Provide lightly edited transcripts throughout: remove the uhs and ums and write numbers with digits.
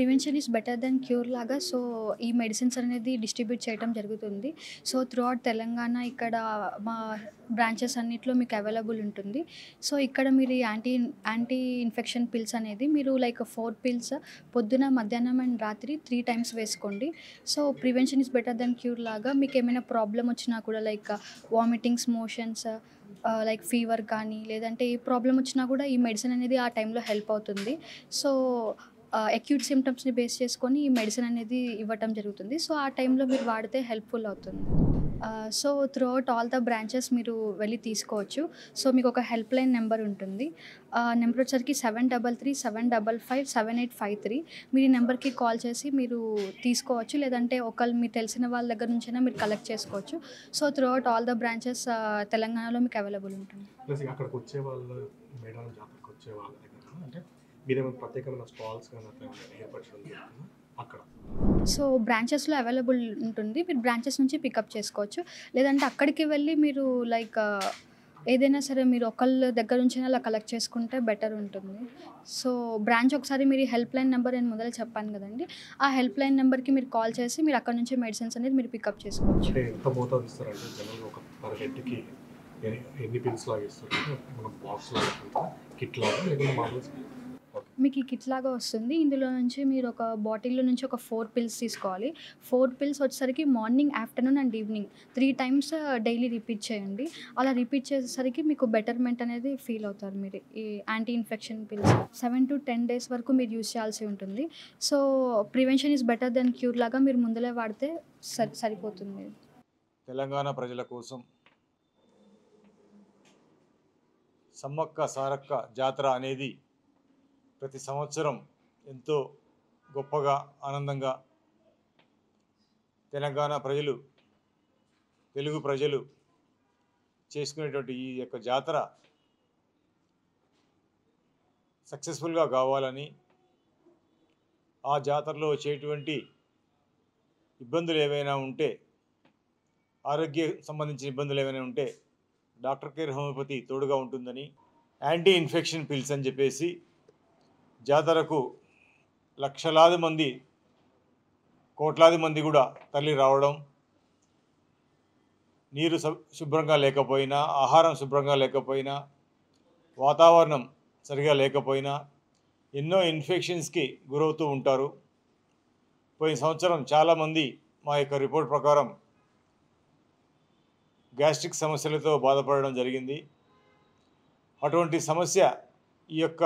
Prevention is better than cure లాగా so ఈ medicines అనేది డిస్ట్రిబ్యూట్ చేయడం జరుగుతుంది. సో త్రూఅవుట్ తెలంగాణ ఇక్కడ మా బ్రాంచెస్ అన్నిట్లో మీకు అవైలబుల్ ఉంటుంది. సో ఇక్కడ మీరు ఈ యాంటీ ఇన్ఫెక్షన్ పిల్స్ అనేది మీరు లైక్ 4 పిల్స్ పొద్దున, మధ్యాహ్నం అండ్ రాత్రి 3 టైమ్స్ వేసుకోండి. So prevention is better than cure లాగా మీకు ఏమైనా ప్రాబ్లమ్ వచ్చినా కూడా like vomitings, motions, like fever కానీ లేదంటే ఏ ప్రాబ్లమ్ వచ్చినా కూడా ఈ మెడిసిన్ అనేది ఆ టైంలో హెల్ప్ అవుతుంది. సో అక్యూట్ సిమ్టమ్స్ని బేస్ చేసుకొని ఈ మెడిసిన్ అనేది ఇవ్వటం జరుగుతుంది. సో ఆ టైంలో మీరు వాడితే హెల్ప్ఫుల్ అవుతుంది. So throughout all the branches మీరు వెళ్ళి తీసుకోవచ్చు. సో మీకు ఒక హెల్ప్ లైన్ నెంబర్ ఉంటుంది. నెంబర్ వచ్చేసరికి 7337557853. మీరు ఈ నెంబర్కి కాల్ చేసి మీరు తీసుకోవచ్చు. లేదంటే ఒకళ్ళు మీకు తెలిసిన వాళ్ళ దగ్గర నుంచైనా మీరు కలెక్ట్ చేసుకోవచ్చు. So throughout all the branches తెలంగాణలో మీకు అవైలబుల్ ఉంటుంది. ప్లస్ అక్కడికి వచ్చే వాళ్ళు మేడారం జాతరకు వచ్చే వాళ్ళ దగ్గర అంటే మీరేమైనా ప్రత్యేకమైన స్టాల్స్ కానీ అట్లా ఏర్పరచడం జరుగుతుందా అక్కడ? సో బ్రాంచెస్లో అవైలబుల్ ఉంటుంది. మీరు బ్రాంచెస్ నుంచి పికప్ చేసుకోవచ్చు. లేదంటే అక్కడికి వెళ్ళి మీరు లైక్ ఏదైనా సరే మీరు ఒకళ్ళ దగ్గర నుంచైనా అలా కలెక్ట్ చేసుకుంటే బెటర్ ఉంటుంది. సో బ్రాంచ్ ఒకసారి మీరు హెల్ప్ లైన్ నెంబర్ నేను మొదలు చెప్పాను కదండి, ఆ హెల్ప్ లైన్ నెంబర్కి మీరు కాల్ చేసి మీరు అక్కడ నుంచి మెడిసిన్స్ అనేది మీరు పికప్ చేసుకోవచ్చు. అంటే ఎంత మోతాదు ఇస్తారంటే జనరల్గా ఒక పర్ హెడ్కి ఎన్ని పిల్స్ లాగా ఇస్తారు? మనం బాక్స్ లాగా కిట్ లాగా లేకుంటే మామూలు? మీకు ఈ కిట్ లాగా వస్తుంది. ఇందులో నుంచి మీరు ఒక బాటిల్లో నుంచి ఒక 4 పిల్స్ తీసుకోవాలి. 4 పిల్స్ వచ్చేసరికి morning, afternoon and evening 3 times daily repeat చేయండి. అలా రిపీట్ చేసేసరికి మీకు బెటర్మెంట్ అనేది ఫీల్ అవుతారు. మీరు ఈ anti infection pills 7 to 10 days వరకు మీరు యూజ్ చేయాల్సి ఉంటుంది. So prevention is better than cure లాగా మీరు ముందులే వాడితే సరిపోతుంది. తెలంగాణ ప్రజల కోసం సమ్మక్క సారక్క జాతర అనేది ప్రతి సంవత్సరం ఎంతో గొప్పగా, ఆనందంగా తెలంగాణ ప్రజలు, తెలుగు ప్రజలు చేసుకునేటువంటి ఈ యొక్క జాతర సక్సెస్ఫుల్గా కావాలని, ఆ జాతరలో వచ్చేటువంటి ఇబ్బందులు ఏవైనా ఉంటే, ఆరోగ్య సంబంధించిన ఇబ్బందులు ఏమైనా ఉంటే డాక్టర్ కేర్ హోమియోపతి తోడుగా ఉంటుందని, యాంటీ ఇన్ఫెక్షన్ పిల్స్ అని చెప్పేసి జాతరకు లక్షలాది మంది, కోట్లాది మంది కూడా తరలి రావడం, నీరు శుభ్రంగా లేకపోయినా, ఆహారం శుభ్రంగా లేకపోయినా, వాతావరణం సరిగా లేకపోయినా ఎన్నో ఇన్ఫెక్షన్స్కి గురవుతూ ఉంటారు. పోయిన సంవత్సరం చాలామంది మా యొక్క రిపోర్ట్ ప్రకారం గ్యాస్ట్రిక్ సమస్యలతో బాధపడడం జరిగింది. అటువంటి సమస్య ఈ యొక్క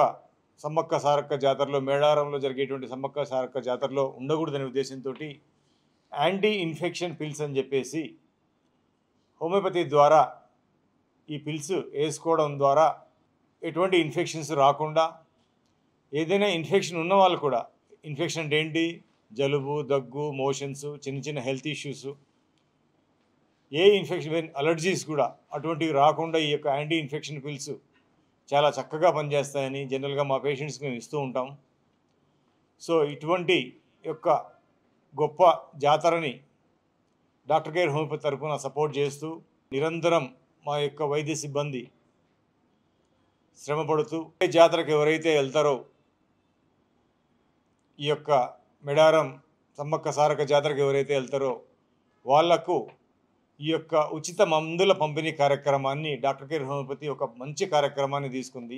సమ్మక్క సారక్క జాతరలో, మేడారంలో జరిగేటువంటి సమ్మక్క సారక్క జాతరలో ఉండకూడదనే ఉద్దేశంతో యాంటీ ఇన్ఫెక్షన్ పిల్స్ అని చెప్పేసి హోమియోపతి ద్వారా ఈ పిల్స్ వేసుకోవడం ద్వారా ఎటువంటి ఇన్ఫెక్షన్స్ రాకుండా, ఏదైనా ఇన్ఫెక్షన్ ఉన్న వాళ్ళు కూడా, ఇన్ఫెక్షన్ అంటే ఏంటి, జలుబు, దగ్గు, మోషన్స్, చిన్న చిన్న హెల్త్ ఇష్యూస్, ఏ ఇన్ఫెక్షన్, అలర్జీస్ కూడా అటువంటివి రాకుండా ఈ యొక్క యాంటీ ఇన్ఫెక్షన్ పిల్స్ చాలా చక్కగా పనిచేస్తాయని జనరల్గా మా పేషెంట్స్కి మేము ఇస్తూ ఉంటాం. సో ఇటువంటి యొక్క గొప్ప జాతరని డాక్టర్ కేర్ హోమియోపతి తరఫున సపోర్ట్ చేస్తూ నిరంతరం మా యొక్క వైద్య సిబ్బంది శ్రమపడుతూ జాతరకు ఎవరైతే వెళ్తారో, ఈ యొక్క మేడారం సమ్మక్క సారక్క జాతరకు ఎవరైతే వెళ్తారో వాళ్లకు ఈ యొక్క ఉచిత మందుల పంపిణీ కార్యక్రమాన్ని డాక్టర్ కేర్ హోమియోపతి ఒక మంచి కార్యక్రమాన్ని తీసుకుంది.